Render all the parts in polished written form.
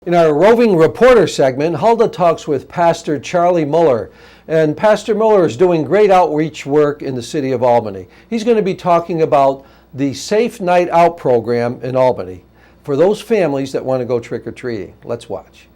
In our roving reporter segment, Hulda talks with Pastor Charlie Muller. And Pastor Muller is doing great outreach work in the city of Albany. He's going to be talking about the Safe Night Out program in Albany for those families that want to go trick-or-treating. Let's watch.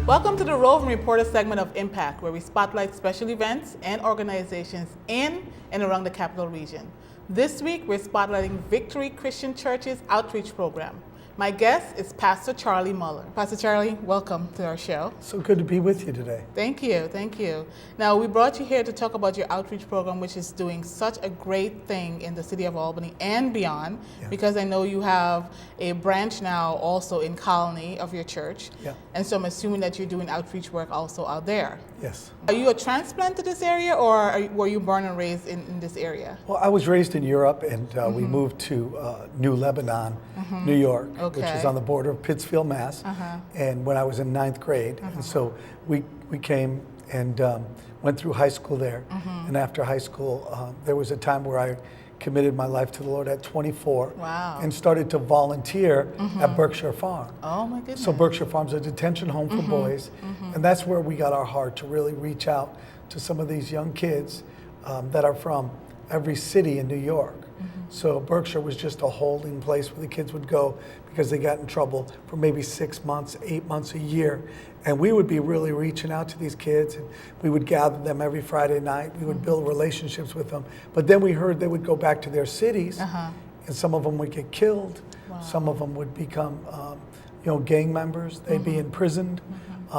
Welcome to the Roving Reporter segment of Impact, where we spotlight special events and organizations in and around the capital region. This week, we're spotlighting Victory Christian Church's outreach program. My guest is Pastor Charlie Muller. Pastor Charlie, welcome to our show. So good to be with you today. Thank you, thank you. Now, we brought you here to talk about your outreach program, which is doing such a great thing in the city of Albany and beyond, because I know you have a branch now also in Colony of your church. Yeah. And so I'm assuming that you're doing outreach work also out there. Yes. Are you a transplant to this area, or were you born and raised in this area? Well, I was raised in Europe, and we moved to New Lebanon, New York, which is on the border of Pittsfield, Mass. And when I was in 9th grade, and so we came and went through high school there. And after high school, there was a time where I committed my life to the Lord at 24. Wow. And started to volunteer at Berkshire Farm. Oh my goodness. So Berkshire Farm's a detention home for boys, and that's where we got our heart to really reach out to some of these young kids that are from every city in New York. So Berkshire was just a holding place where the kids would go because they got in trouble for maybe 6 months, 8 months, a year. And we would be really reaching out to these kids, and we would gather them every Friday night. We would build relationships with them. But then we heard they would go back to their cities, and some of them would get killed. Wow. Some of them would become gang members. They'd be imprisoned.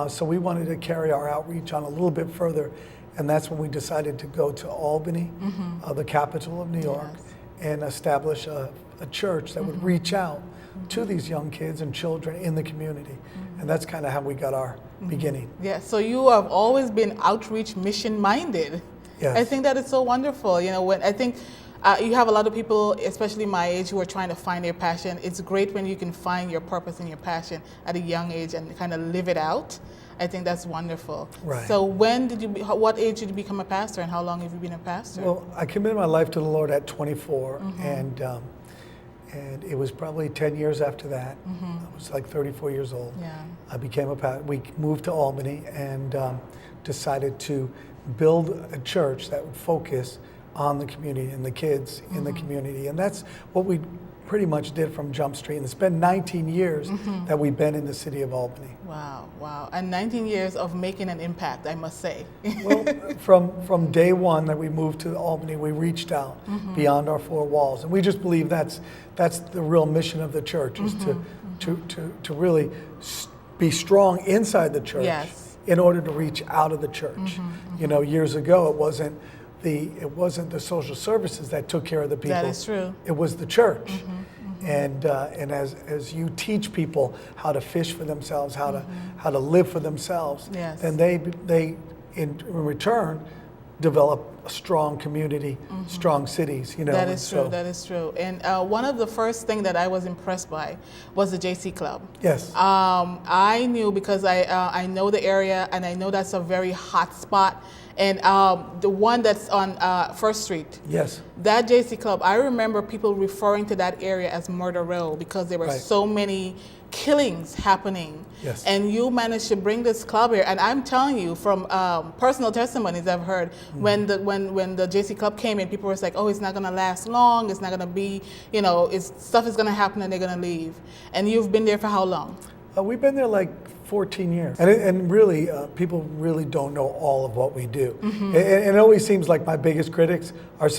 So we wanted to carry our outreach on a little bit further. And that's when we decided to go to Albany, the capital of New York, and establish a church that would reach out to these young kids and children in the community. And that's kind of how we got our beginning. Yeah, so you have always been outreach mission minded. Yes. I think that is so wonderful. You know, when I think you have a lot of people, especially my age, who are trying to find their passion. It's great when you can find your purpose and your passion at a young age and kind of live it out. I think that's wonderful. Right. So what age did you become a pastor, and how long have you been a pastor? Well, I committed my life to the Lord at 24, and it was probably 10 years after that. I was like 34 years old. Yeah. I became a pastor. We moved to Albany and decided to build a church that would focus on the community and the kids in the community. And that's what we pretty much did from Jump Street. And it's been 19 years that we've been in the city of Albany. Wow, wow. And 19 years of making an impact, I must say. Well, from day one that we moved to Albany, we reached out beyond our four walls. And we just believe that's the real mission of the church, is to really be strong inside the church in order to reach out of the church. You know, years ago, it wasn't the social services that took care of the people. That is true. It was the church. And as you teach people how to fish for themselves, how to live for themselves, then they in return develop a strong community, strong cities. You know. That is true. That is true. And one of the first things that I was impressed by was the JC Club. Yes. I knew, because I know the area, and I know that's a very hot spot. And the one that's on First Street. Yes. That JC Club, I remember people referring to that area as Murder Row because there were so many killings happening. Yes. And you managed to bring this club here. And I'm telling you, from personal testimonies I've heard, when the JC Club came in, people were like, oh, it's not going to last long. It's not going to be, stuff is going to happen and they're going to leave. And you've been there for how long? We've been there like 14 years. And really, people really don't know all of what we do. And it always seems like my biggest critics are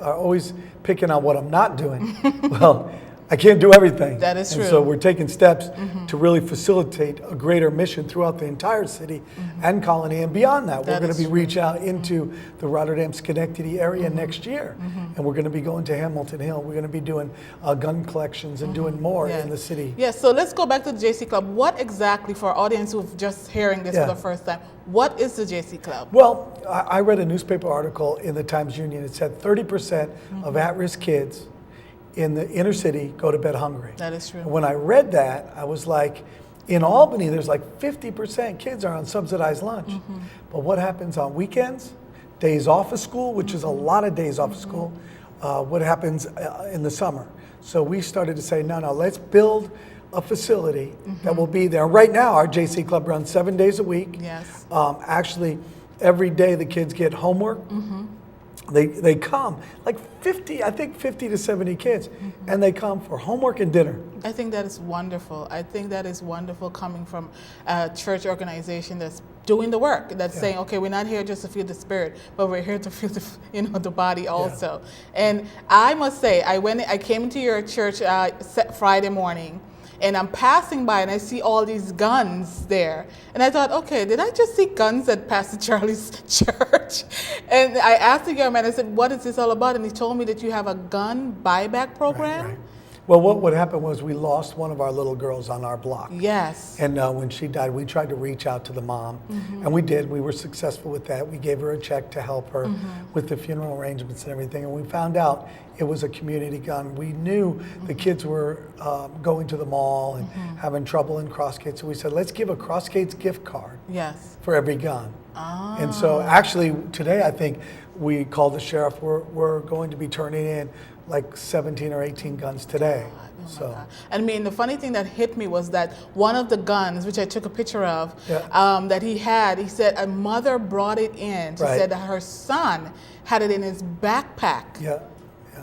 always picking on what I'm not doing. Well, I can't do everything. That is true. And so we're taking steps to really facilitate a greater mission throughout the entire city and colony. And beyond that, we're going to be reaching out into the Rotterdam Schenectady area next year. And we're going to be going to Hamilton Hill. We're going to be doing gun collections and doing more in the city. Yes, so let's go back to the JC Club. What exactly, for our audience who've just hearing this for the first time, what is the JC Club? Well, I read a newspaper article in the Times-Union. It said 30% of at-risk kids in the inner city go to bed hungry. That is true. And when I read that, I was like, in Albany, there's like 50% kids are on subsidized lunch. But what happens on weekends, days off of school, which is a lot of days off of school, what happens in the summer. So we started to say, no, let's build a facility that will be there. Right now, our JC Club runs 7 days a week. Yes. Actually, every day the kids get homework. They come, like 50 to 70 kids, and they come for homework and dinner. I think that is wonderful. I think that is wonderful coming from a church organization that's doing the work, that's saying, okay, we're not here just to feel the spirit, but we're here to feel the body also. And I must say, I came into your church Friday morning, and I'm passing by and I see all these guns there. And I thought, okay, did I just see guns at Pastor Charlie's church? And I asked the young man, I said, what is this all about? And he told me that you have a gun buyback program. Right. Well, what happened was we lost one of our little girls on our block. Yes. And when she died, we tried to reach out to the mom, and we did. We were successful with that. We gave her a check to help her with the funeral arrangements and everything, and we found out it was a community gun. We knew the kids were going to the mall and having trouble in Crossgates, so we said, let's give a Crossgates gift card for every gun. And so actually today, I think we called the sheriff. We're going to be turning in like 17 or 18 guns today. So, I mean, the funny thing that hit me was that one of the guns, which I took a picture of, that he had, he said a mother brought it in. She said that her son had it in his backpack.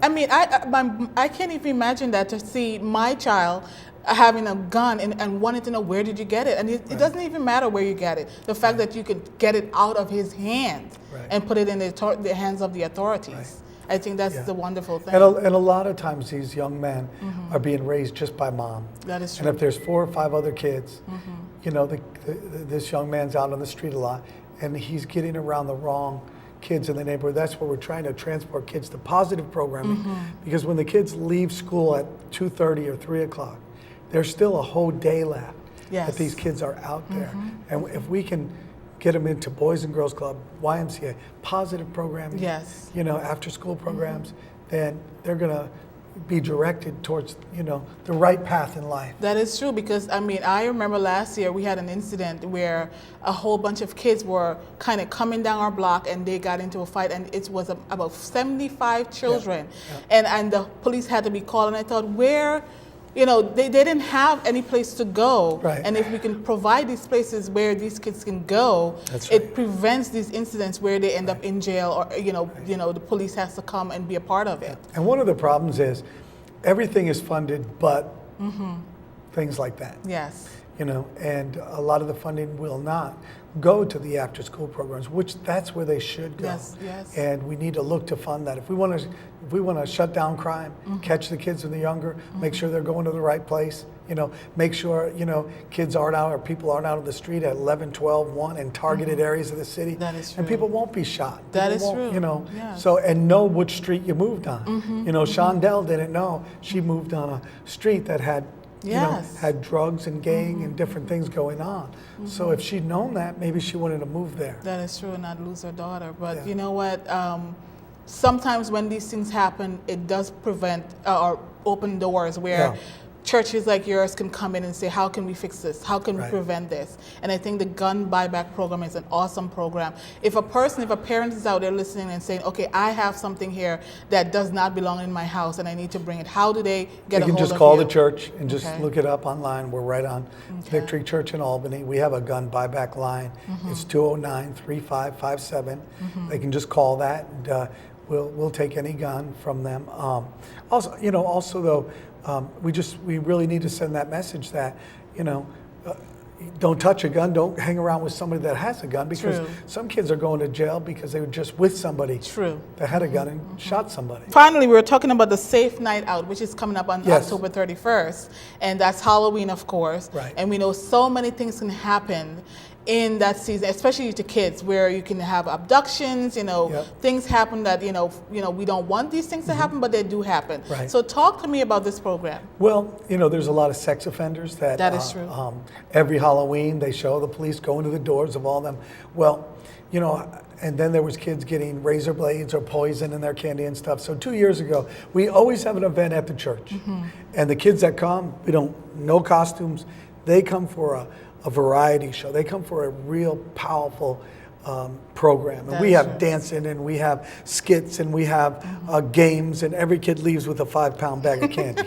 I mean, I can't even imagine that, to see my child having a gun and wanting to know, where did you get it? And it doesn't even matter where you get it. The fact that you could get it out of his hand and put it in the hands of the authorities. I think that's the wonderful thing. And a lot of times these young men are being raised just by mom. That is true. And if there's 4 or 5 other kids, you know, this young man's out on the street a lot, and he's getting around the wrong kids in the neighborhood. That's where we're trying to transport kids to positive programming, because when the kids leave school at 2:30 or 3 o'clock, there's still a whole day left that these kids are out there. And if we can get them into Boys and Girls Club, YMCA, positive programming, you know, after school programs, then they're going to be directed towards, you know, the right path in life. That is true, because I mean, I remember last year we had an incident where a whole bunch of kids were kind of coming down our block and they got into a fight, and it was about 75 children. And the police had to be called, and I thought, where, you know, they didn't have any place to go. And if we can provide these places where these kids can go, it prevents these incidents where they end up in jail, or you know, the police has to come and be a part of it. And one of the problems is everything is funded, but things like that. You know, and a lot of the funding will not go to the after-school programs, which that's where they should go. And we need to look to fund that. If we want to shut down crime, catch the kids and the younger, make sure they're going to the right place. You know, make sure, you know, kids aren't out, or people aren't out on the street at 11, 12, 1 in targeted areas of the city. That is true. And people won't be shot. That is true. You know, so, and know which street you moved on. You know, Shondell didn't know she moved on a street that had, you know, had drugs and gang and different things going on. So if she'd known that, maybe she wouldn't have moved there. That is true, and not lose her daughter. But you know what? Sometimes when these things happen, it does prevent or open doors where churches like yours can come in and say, how can we fix this? How can we prevent this? And I think the gun buyback program is an awesome program. If a parent is out there listening and saying, okay, I have something here that does not belong in my house and I need to bring it, how do they get a hold of you? They can just call the church and just look it up online. We're right on Victory Church in Albany. We have a gun buyback line. It's 209-3557. They can just call that, and we'll take any gun from them. Also though, we really need to send that message that, you know, don't touch a gun, don't hang around with somebody that has a gun, because some kids are going to jail because they were just with somebody that had a gun and shot somebody. Finally, we were talking about the Safe Night Out, which is coming up on October 31st, and that's Halloween, of course. And we know so many things can happen in that season, especially to kids, where you can have abductions, you know, things happen that, you know, we don't want these things to happen, but they do happen. So talk to me about this program. Well, you know, there's a lot of sex offenders that is true. Every Halloween they show the police going to the doors of all them. Well, you know, and then there was kids getting razor blades or poison in their candy and stuff. So 2 years ago, we always have an event at the church. And the kids that come, no costumes, they come for a variety show. They come for a real powerful program. And we have dancing, and we have skits, and we have games, and every kid leaves with a 5-pound bag of candy.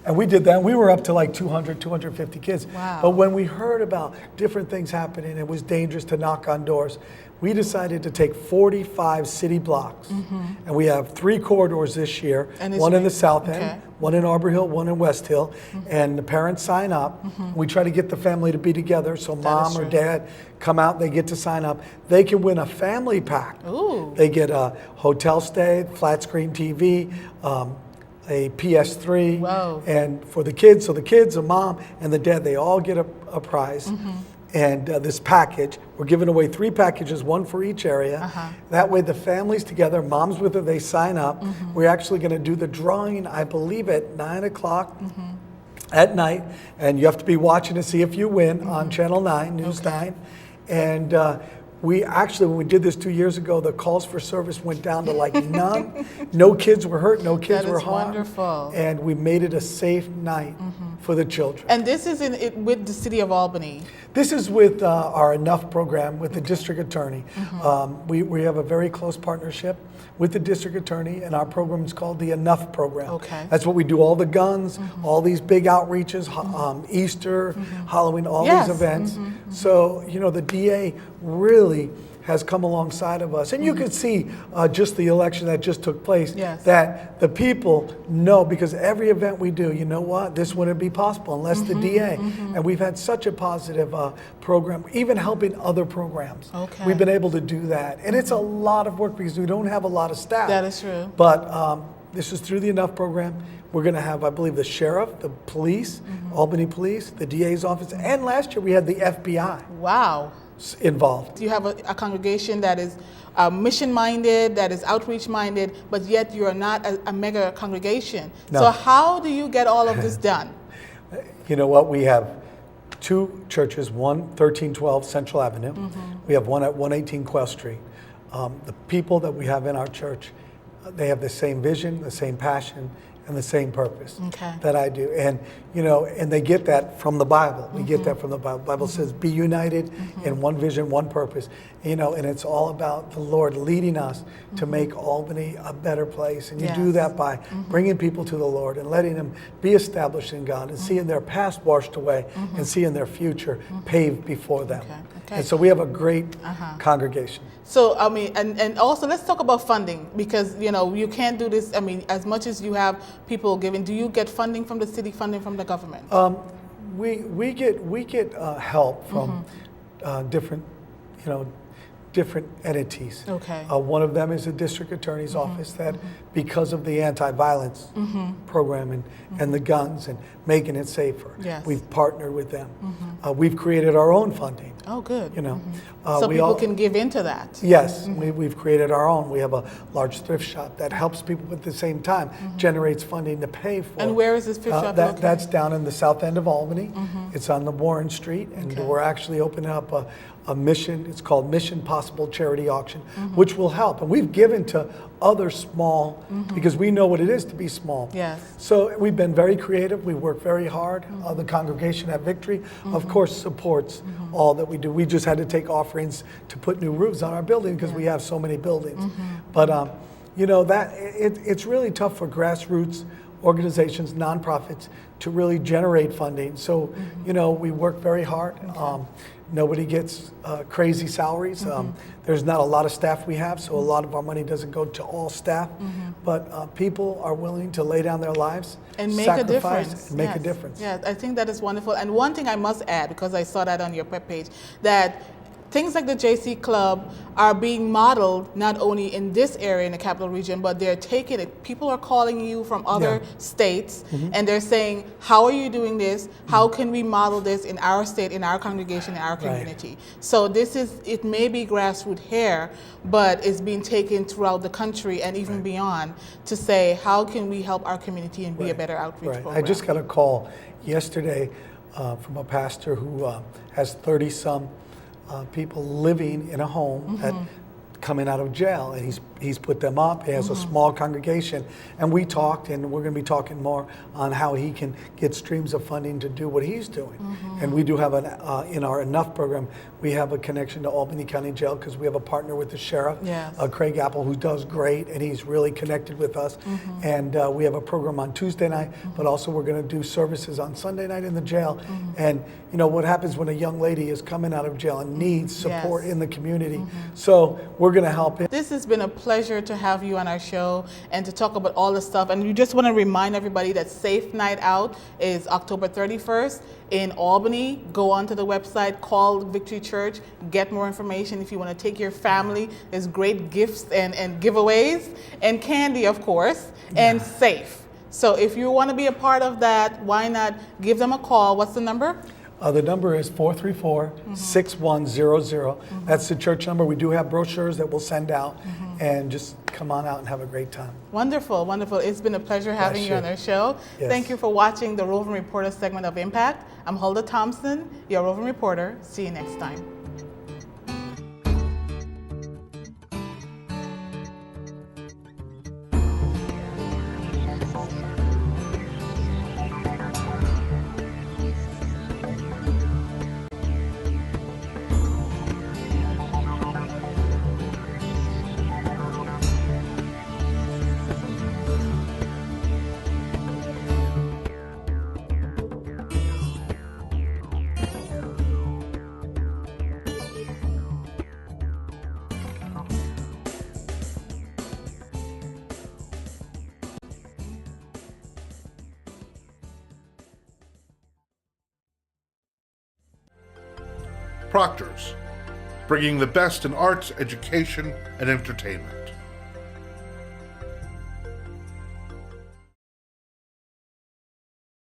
And we did that. And we were up to like 200, 250 kids. Wow. But when we heard about different things happening, it was dangerous to knock on doors. We decided to take 45 city blocks, and we have 3 corridors this year, And it's one in the right- South okay. End, one in Arbor Hill, one in West Hill, and the parents sign up. We try to get the family to be together, so mom or true. dad come out, they get to sign up. They can win a family pack. Ooh. They get a hotel stay, flat screen TV, a PS3, Whoa. and for the kids, so the kids, the mom, and the dad, they all get a prize. And this package, we're giving away 3 packages, 1 for each area. That way the family's together, mom's with her, they sign up. We're actually gonna do the drawing, I believe, at 9 o'clock at night. And you have to be watching to see if you win on Channel 9, News 9. And we actually, when we did this 2 years ago, the calls for service went down to like none. No kids were hurt, no kids That were is harmed. wonderful. And we made it a safe night for the children. And this is with the city of Albany. This is with our Enough program with the district attorney. We have a very close partnership with the district attorney, and our program is called the Enough program. Okay. That's what we do, all the guns, all these big outreaches, Easter, Halloween, all Yes. these events. So, you know, the DA really has come alongside of us. And you can see just the election that just took place, Yes. that the people know, because every event we do, you know what, this wouldn't be possible unless the DA. And we've had such a positive program, even helping other programs. Okay. We've been able to do that. And it's a lot of work because we don't have a lot of staff. That is true. But this is through the Enough program. We're going to have, I believe, the sheriff, the police, Albany Police, the DA's office, and last year we had the FBI Wow. involved. You have a congregation that is mission-minded, that is outreach-minded, but yet you are not a mega congregation. No. So how do you get all of this done? You know what? We have 2 churches, one 1312 Central Avenue. We have one at 118 Quail Street. The people that we have in our church, they have the same vision, the same passion, and the same purpose Okay. that I do. And, you know, and they get that from the Bible. We get that from the Bible. The Bible says, be united in one vision, one purpose. You know, and it's all about the Lord leading us to make Albany a better place. And you do Yes. that by bringing people to the Lord and letting them be established in God and seeing their past washed away and seeing their future paved before them. Okay. And so we have a great congregation. So, I mean, and also let's talk about funding, because, you know, you can't do this, I mean, as much as you have people giving, do you get funding from the city, funding from the government? We get help from different, you know, different entities. Okay. One of them is the district attorney's office that, because of the anti-violence program and the guns and making it safer, Yes. we've partnered with them. We've created our own funding. Oh, good. You know, So we people all- can give into that. Yes, we've created our own. We have a large thrift shop that helps people, but at the same time generates funding to pay for. And where is this thrift shop located? That's down in the south end of Albany. It's on the Warren Street, and Okay. we're actually opening up a mission. It's called Mission Possible Charity Auction, which will help. And we've given to other small, because we know what it is to be small. Yes. So we've been very creative. We work very hard. The congregation at Victory, of course, supports all that we do. We just had to take offerings to put new roofs on our building because we have so many buildings. But you know, that it's really tough for grassroots organizations, nonprofits, to really generate funding. So you know, we work very hard. Nobody gets crazy salaries. There's not a lot of staff we have, so a lot of our money doesn't go to all staff. But people are willing to lay down their lives And make a sacrifice, difference. and make a Yes. difference. Yes, I think that is wonderful. And one thing I must add, because I saw that on your webpage, that things like the JC Club are being modeled not only in this area in the capital region, but they're taking it. People are calling you from other states, and they're saying, how are you doing this? How can we model this in our state, in our congregation, in our community? So this is, it may be grassroots here, but it's being taken throughout the country and even beyond to say, how can we help our community and be a better outreach Right. program? I just got a call yesterday from a pastor who has 30-some people living in a home that coming out of jail, and he's put them up. He has a small congregation, and we talked, and we're going to be talking more on how he can get streams of funding to do what he's doing. And we do have in our Enough program, we have a connection to Albany County Jail because we have a partner with the sheriff, Yes. Craig Apple, who does great, and he's really connected with us. And we have a program on Tuesday night, but also we're going to do services on Sunday night in the jail. And you know what happens when a young lady is coming out of jail and needs support Yes. in the community. So we're going to help him. This has been a pleasure to have you on our show and to talk about all this stuff. And we just want to remind everybody that Safe Night Out is October 31st in Albany. Go onto the website, call Victory Church, get more information if you want to take your family. There's great gifts and giveaways and candy, of course, and safe. So if you want to be a part of that, why not give them a call? What's the number? The number is 434-6100. That's the church number. We do have brochures that we'll send out, and just come on out and have a great time. Wonderful, wonderful. It's been a pleasure having you on our show. Yes. Thank you for watching the Roving Reporter segment of Impact. I'm Hulda Thompson, your Roving Reporter. See you next time. Proctor's, bringing the best in arts, education, and entertainment.